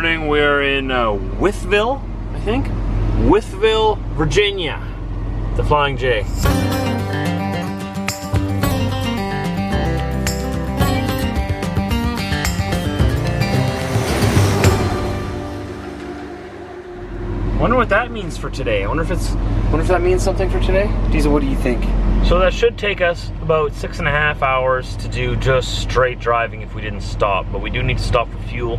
morning. We're in Wytheville, I think. Wytheville, Virginia. The Flying J. Wonder what that means for today. I wonder if that means something for today. Diesel, what do you think? So that should take us about 6.5 hours to do just straight driving if we didn't stop. But we do need to stop for fuel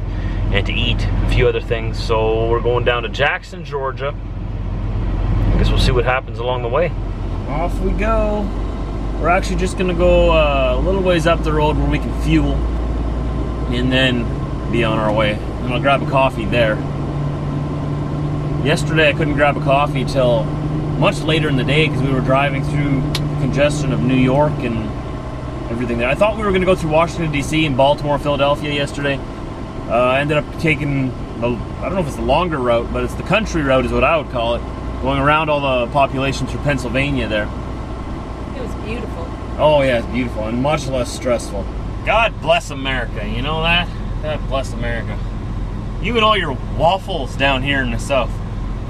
and to eat a few other things. So we're going down to Jackson, Georgia. I guess we'll see what happens along the way. Off we go. We're actually just gonna go a little ways up the road where we can fuel and then be on our way. And I'll grab a coffee there. Yesterday I couldn't grab a coffee till much later in the day because we were driving through the congestion of New York and everything there. I thought we were going to go through Washington, D.C. and Baltimore, Philadelphia yesterday. I ended up taking, I don't know if it's the longer route, but it's the country route is what I would call it, going around all the population through Pennsylvania there. It was beautiful. Oh yeah, it's beautiful and much less stressful. God bless America, you know that? God bless America. You and all your waffles down here in the South.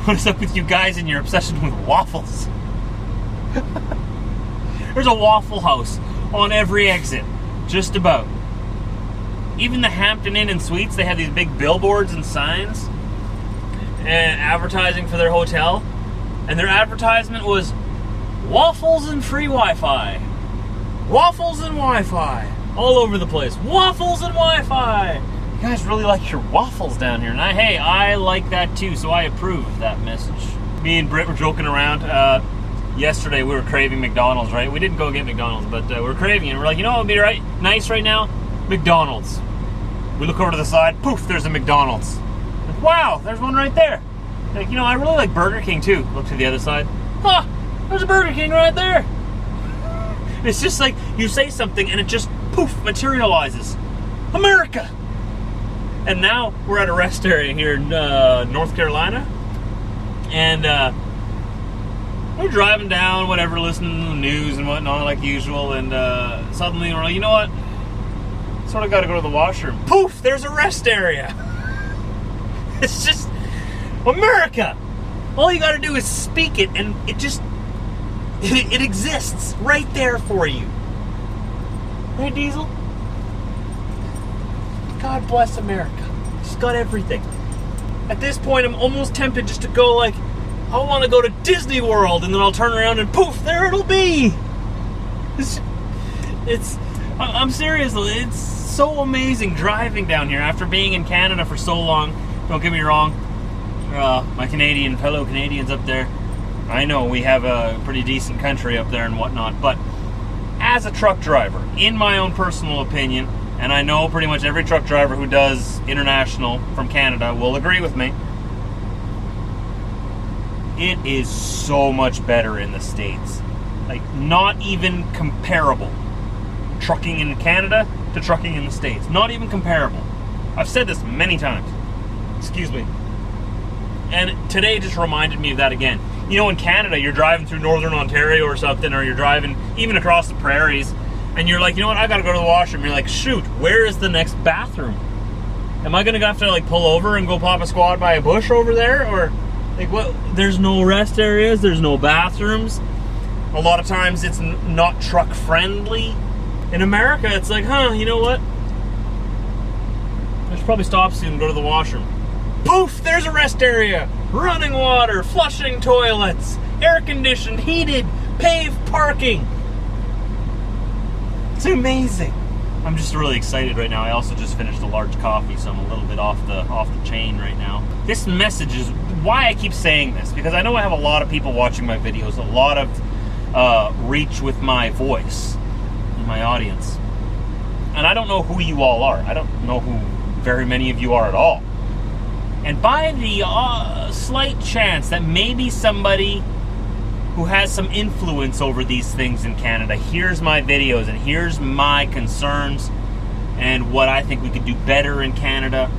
What is up with you guys and your obsession with waffles? There's a Waffle House on every exit, just about. Even the Hampton Inn and Suites, they have these big billboards and signs and advertising for their hotel. And their advertisement was waffles and free Wi-Fi. Waffles and Wi-Fi. All over the place. Waffles and Wi-Fi. You guys really like your waffles down here, and I like that too, so I approve of that message. Me and Brit were joking around. Yesterday we were craving McDonald's, right? We didn't go get McDonald's, but we were craving it. We're like, you know what would be nice right now? McDonald's. We look over to the side, poof, there's a McDonald's. Like, wow, there's one right there. Like, you know, I really like Burger King too. Look to the other side. Huh, there's a Burger King right there. It's just like you say something and it just, poof, materializes. America! And now we're at a rest area here in North Carolina. And we're driving down, whatever, listening to the news and whatnot like usual. And suddenly we're like, you know what? Sort of got to go to the washroom. Poof, there's a rest area. It's just America. All you got to do is speak it and it just, it exists right there for you. Right, Diesel? God bless America. She's got everything. At this point, I'm almost tempted just to go like, I want to go to Disney World, and then I'll turn around and poof, there it'll be. I'm serious. It's so amazing driving down here after being in Canada for so long. Don't get me wrong. My fellow Canadians up there, I know we have a pretty decent country up there and whatnot, but as a truck driver, in my own personal opinion, and I know pretty much every truck driver who does international from Canada will agree with me, it is so much better in the States. Like, not even comparable. Trucking in Canada to trucking in the States. Not even comparable. I've said this many times. Excuse me. And today just reminded me of that again. You know, in Canada, you're driving through Northern Ontario or something, or you're driving even across the prairies, and you're like, you know what, I gotta go to the washroom. You're like, shoot, where is the next bathroom? Am I gonna have to like pull over and go pop a squat by a bush over there? Or like, what? There's no rest areas, there's no bathrooms. A lot of times it's not truck friendly. In America, it's like, you know what? I should probably stop soon and go to the washroom. Poof, there's a rest area. Running water, flushing toilets, air conditioned, heated, paved parking. It's amazing. I'm just really excited right now. I also just finished a large coffee, so I'm a little bit off the chain right now. This message is why I keep saying this, because I know I have a lot of people watching my videos, a lot of reach with my voice in my audience. And I don't know who you all are. I don't know who very many of you are at all. And by the slight chance that maybe somebody who has some influence over these things in Canada hears my videos and hears my concerns and what I think we could do better in Canada,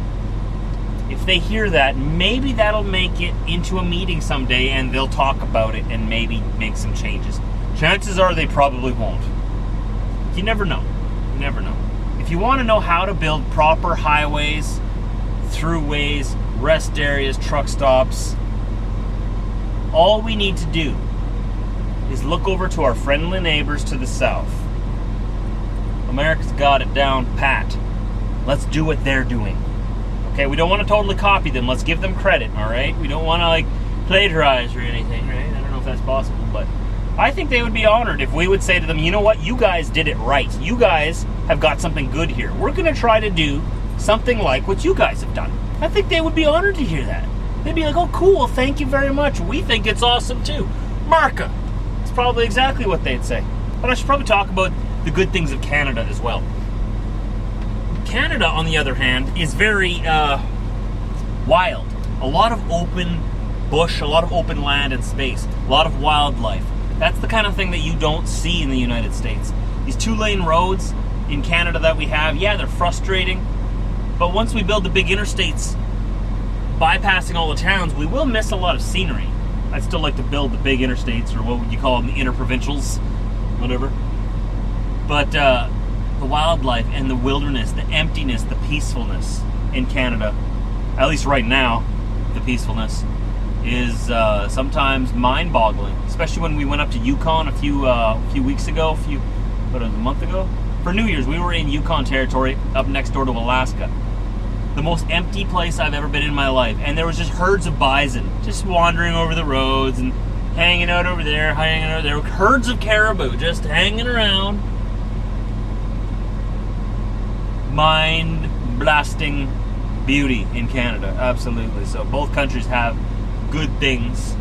if they hear that, maybe that'll make it into a meeting someday and they'll talk about it and maybe make some changes. Chances are they probably won't. You never know. You never know. If you want to know how to build proper highways throughways, rest areas, truck stops. All we need to do is look over to our friendly neighbors to the south. America's got it down pat. Let's do what they're doing. Okay, we don't want to totally copy them. Let's give them credit, all right? We don't want to, like, plagiarize or anything, right? I don't know if that's possible, but I think they would be honored if we would say to them, you know what? You guys did it right. You guys have got something good here. We're going to try to do something like what you guys have done. I think they would be honored to hear that. They'd be like, oh, cool, thank you very much. We think it's awesome, too. Marca. It's probably exactly what they'd say. But I should probably talk about the good things of Canada as well. Canada, on the other hand, is very wild. A lot of open bush, a lot of open land and space, a lot of wildlife. That's the kind of thing that you don't see in the United States. These 2-lane roads in Canada that we have, yeah, they're frustrating. But once we build the big interstates, bypassing all the towns, we will miss a lot of scenery. I'd still like to build the big interstates, or what would you call them, the interprovincials, whatever. But the wildlife and the wilderness, the emptiness, the peacefulness in Canada, at least right now, the peacefulness is sometimes mind-boggling. Especially when we went up to Yukon a few weeks ago, a month ago? For New Year's, we were in Yukon territory, up next door to Alaska. The most empty place I've ever been in my life. And there was just herds of bison just wandering over the roads and hanging out over there, hanging out there. Herds of caribou just hanging around. Mind-blasting beauty in Canada, absolutely. So both countries have good things,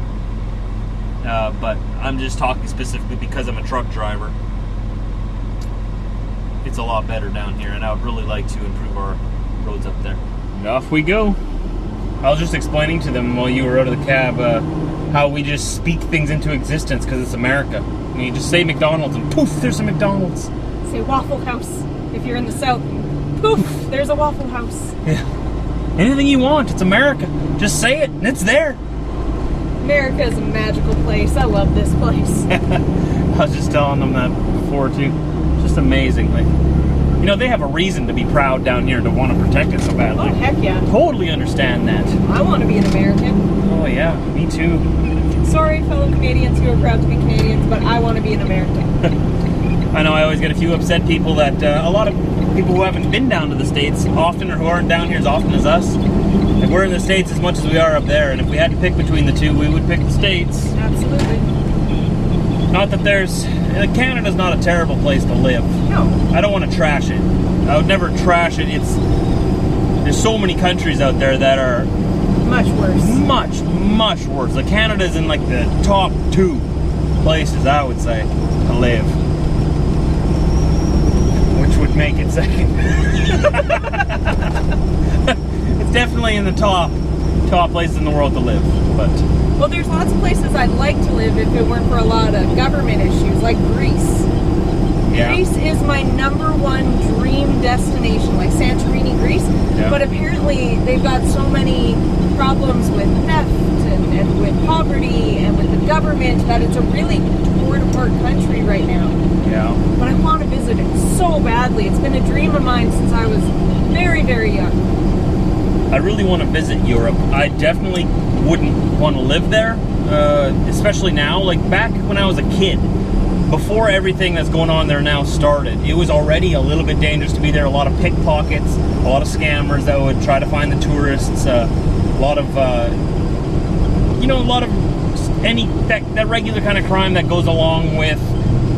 but I'm just talking specifically because I'm a truck driver. It's a lot better down here, and I would really like to improve our roads up there. And off we go. I was just explaining to them while you were out of the cab how we just speak things into existence because it's America. I mean, you just say McDonald's and poof, there's a McDonald's. Say Waffle House if you're in the South. Poof, there's a Waffle House. Yeah. Anything you want, it's America. Just say it, and it's there. America is a magical place. I love this place. I was just telling them that before, too. Just amazing. Like, you know, they have a reason to be proud down here to want to protect it so badly. Oh, heck yeah. Totally understand that. I want to be an American. Oh, yeah, me too. Sorry, fellow Canadians who are proud to be Canadians, but I want to be an American. I know I always get a few upset people that a lot of people who haven't been down to the States often, or who aren't down here as often as us, and we're in the States as much as we are up there, and if we had to pick between the two, we would pick the States. Absolutely. Not that Canada's not a terrible place to live. No. I don't want to trash it. I would never trash it. There's so many countries out there that are much worse. Much worse. Like, Canada's in, like, the top 2 places, I would say, to live. Which would make it second. It's definitely in the top places in the world to live, but... Well, there's lots of places I'd like to live if it weren't for a lot of government issues, like Greece. Yeah. Greece is my #1 dream destination, like Santorini, Greece. Yeah. But apparently they've got so many problems with theft and with poverty and with the government that it's a really torn apart country right now. Yeah. But I want to visit it so badly. It's been a dream of mine since I was very, very young. I really want to visit Europe. I definitely wouldn't want to live there, especially now. Like, back when I was a kid, before everything that's going on there now started, it was already a little bit dangerous to be there. A lot of pickpockets, a lot of scammers that would try to find the tourists, a lot of that regular kind of crime that goes along with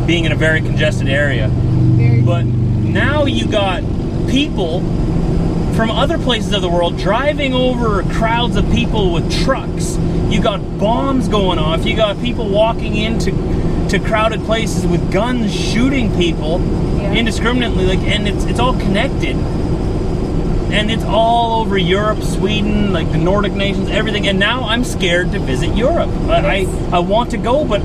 being in a very congested area. But now you got people from other places of the world driving over crowds of people with trucks. You got bombs going off. You got people walking into crowded places with guns, shooting people indiscriminately. And it's all connected. And it's all over Europe, Sweden, like the Nordic nations, everything. And now I'm scared to visit Europe. I want to go, but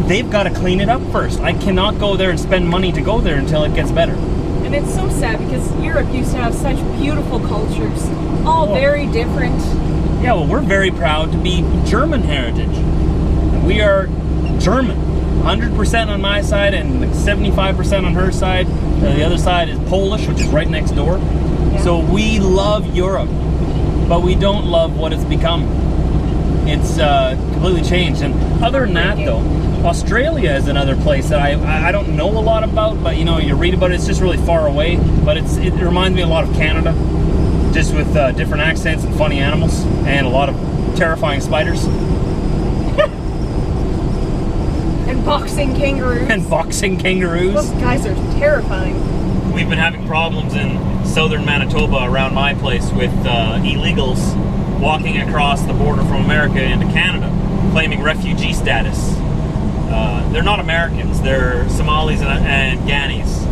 they've got to clean it up first. I cannot go there and spend money to go there until it gets better. And it's so sad because Europe used to have such beautiful cultures, all very different. Yeah, well, we're very proud to be German heritage. We are German, 100% on my side and like 75% on her side. The other side is Polish, which is right next door. Yeah. So we love Europe. but we don't love what it's become. It's completely changed. And other than that, though, Australia is another place that I don't know a lot about, but you know, you read about it, it's just really far away. But it reminds me a lot of Canada, just with different accents and funny animals, and a lot of terrifying spiders. And boxing kangaroos. And boxing kangaroos. Those guys are terrifying. We've been having problems in southern Manitoba around my place with illegals walking across the border from America into Canada, claiming refugee status. They're not Americans. They're Somalis and Ghanis.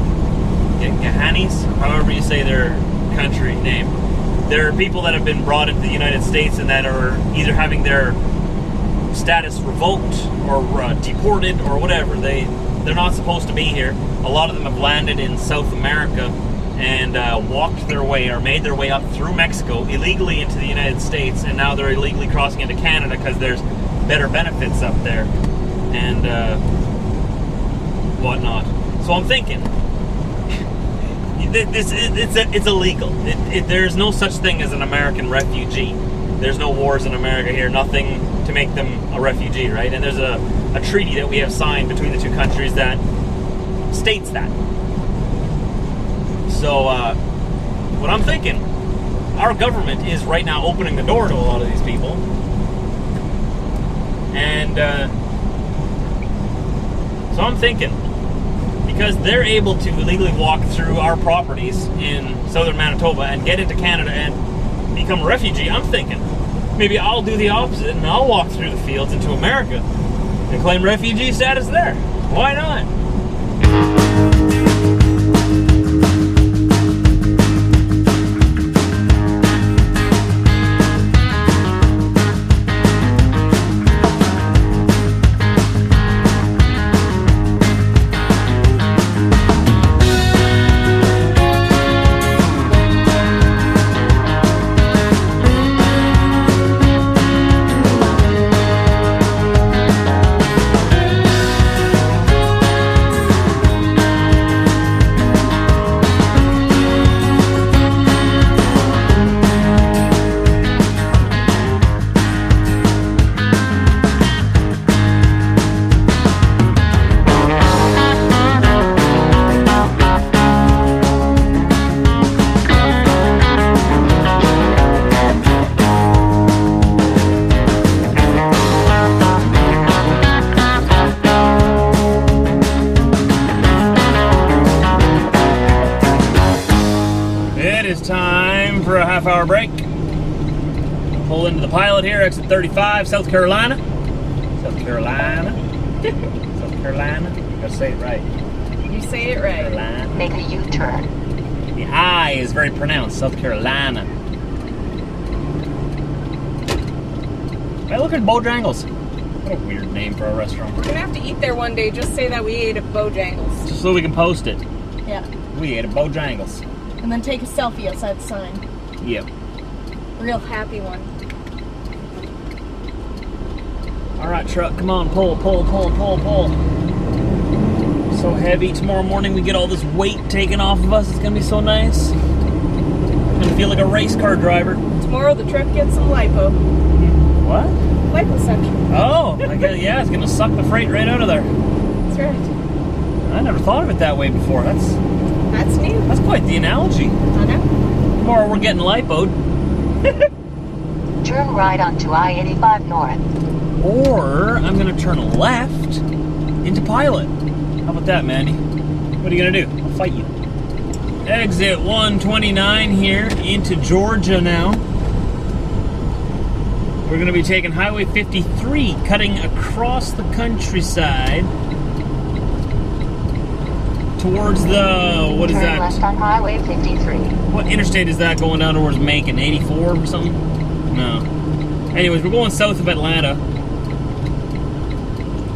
Ghanis? However you say their country name. They're people that have been brought into the United States and that are either having their status revoked or deported or whatever. They're not supposed to be here. A lot of them have landed in South America and walked their way or made their way up through Mexico illegally into the United States, and now they're illegally crossing into Canada because there's better benefits up there and whatnot. So I'm thinking, it's illegal. There's no such thing as an American refugee. There's no wars in America here, nothing to make them a refugee, right? And there's a treaty that we have signed between the two countries that states that. So, what I'm thinking, our government is right now opening the door to a lot of these people. And, so I'm thinking, because they're able to illegally walk through our properties in southern Manitoba and get into Canada and become a refugee, I'm thinking, maybe I'll do the opposite and I'll walk through the fields into America and claim refugee status there. Why not? Time for a half-hour break. Pull into the pilot here, exit 35, South Carolina. South Carolina. South Carolina. You gotta say it right. You say it right. Carolina. Make a U-turn. The I is very pronounced. South Carolina. Hey, look at Bojangles. What a weird name for a restaurant. We're gonna have to eat there one day. Just say that we ate at Bojangles. Just so we can post it. Yeah. We ate at Bojangles. And then take a selfie outside the sign. Yep. Real happy one. All right, truck, come on, pull, pull, pull, pull, pull. So heavy. Tomorrow morning we get all this weight taken off of us. It's gonna be so nice. I'm gonna feel like a race car driver. Tomorrow the truck gets some lipo. What? Liposuction. Oh, I guess, yeah, it's gonna suck the freight right out of there. That's right. I never thought of it that way before. That's new. That's quite the analogy. I know. Tomorrow we're getting lipoed. Turn right onto I-85 North. Or I'm gonna turn left into Pilot. How about that, Mandy? What are you gonna do? I'll fight you. Exit 129 here into Georgia now. We're gonna be taking Highway 53, cutting across the countryside towards the, what is that? Turn left on Highway 53. What interstate is that going down towards Macon? 84 or something? No. Anyways, we're going south of Atlanta.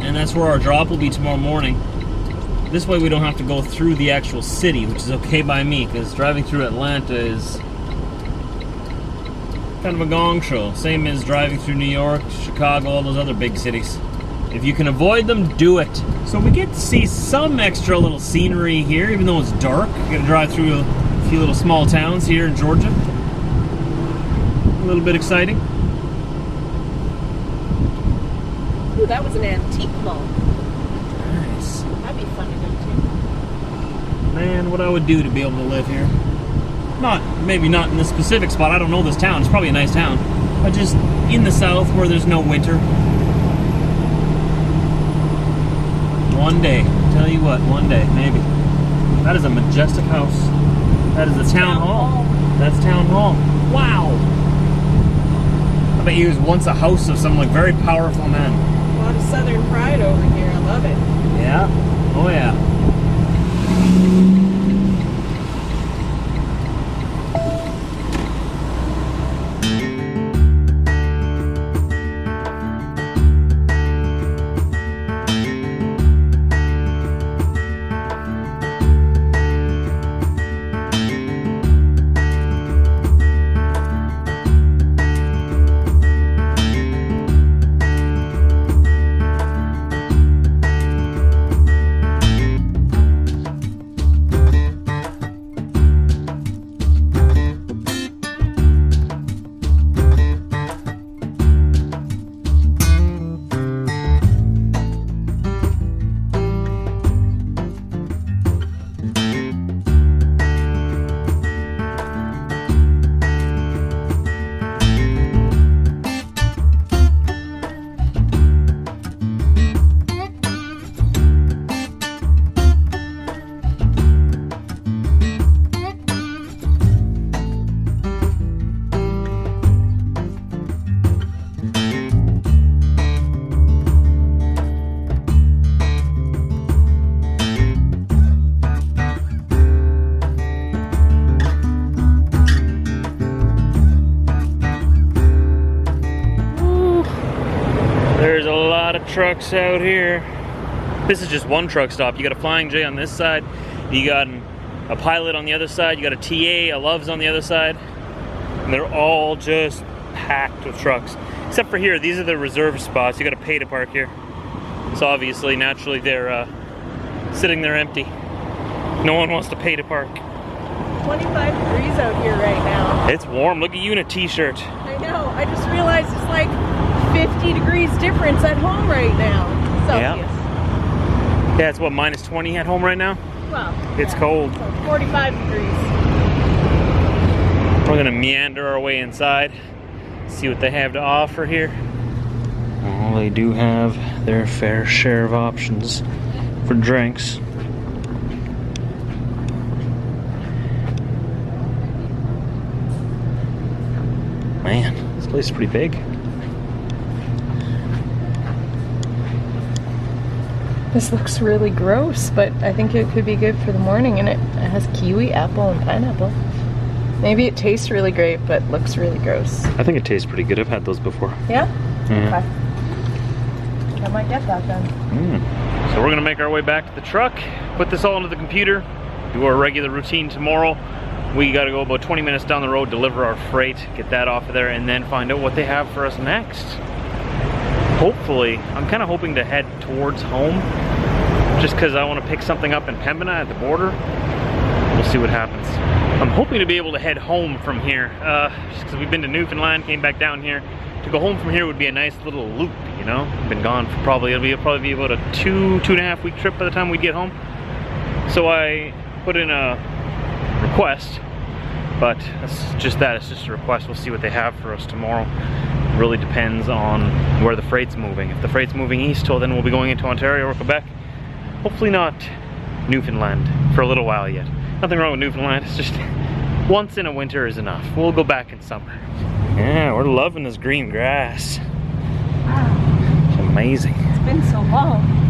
And that's where our drop will be tomorrow morning. This way we don't have to go through the actual city, which is okay by me, because driving through Atlanta is kind of a gong show. Same as driving through New York, Chicago, all those other big cities. If you can avoid them, do it. So we get to see some extra little scenery here, even though it's dark. We're gonna drive through a few little small towns here in Georgia. a little bit exciting. Ooh, that was an antique mall. Nice. That'd be fun to go to. Man, what I would do to be able to live here. Maybe not in this specific spot. I don't know this town. It's probably a nice town. But just in the south where there's no winter. One day. Tell you what, one day, maybe. That is a majestic house. That is a town hall. That's town hall. Wow. I bet he was once a house of some like very powerful man. A lot of Southern pride over here. I love it. Yeah. Oh yeah. There's a lot of trucks out here. This is just one truck stop. You got a Flying J on this side. You got a Pilot on the other side. You got a TA, a Love's on the other side. And they're all just packed with trucks. Except for here, these are the reserved spots. You got to pay to park here. So obviously, naturally, they're sitting there empty. No one wants to pay to park. 25 degrees out here right now. It's warm. Look at you in a t-shirt. I know. I just realized it's like 50 degrees difference at home right now. Celsius. Yeah, it's what, minus 20 at home right now? Well, it's cold. So 45 degrees. We're gonna meander our way inside, see what they have to offer here. Well, they do have their fair share of options for drinks. Man, this place is pretty big. This looks really gross, but I think it could be good for the morning, and it has kiwi, apple, and pineapple. Maybe it tastes really great, but looks really gross. I think it tastes pretty good. I've had those before. Yeah? Yeah. Okay. I might get that then. So we're gonna make our way back to the truck, put this all into the computer, do our regular routine tomorrow. We gotta go about 20 minutes down the road, deliver our freight, get that off of there, and then find out what they have for us next. Hopefully, I'm kind of hoping to head towards home, just because I want to pick something up in Pembina at the border. We'll see what happens. I'm hoping to be able to head home from here, just because we've been to Newfoundland, came back down here. To go home from here would be a nice little loop, you know? Been gone for it'll probably be about a 2.5 week trip by the time we get home. So I put in a request, but that's just that, it's just a request. We'll see what they have for us tomorrow. It really depends on where the freight's moving. If the freight's moving east, well, then we'll be going into Ontario or Quebec. Hopefully not Newfoundland for a little while yet. Nothing wrong with Newfoundland, it's just once in a winter is enough. We'll go back in summer. Yeah, we're loving this green grass. Wow. It's amazing. It's been so long.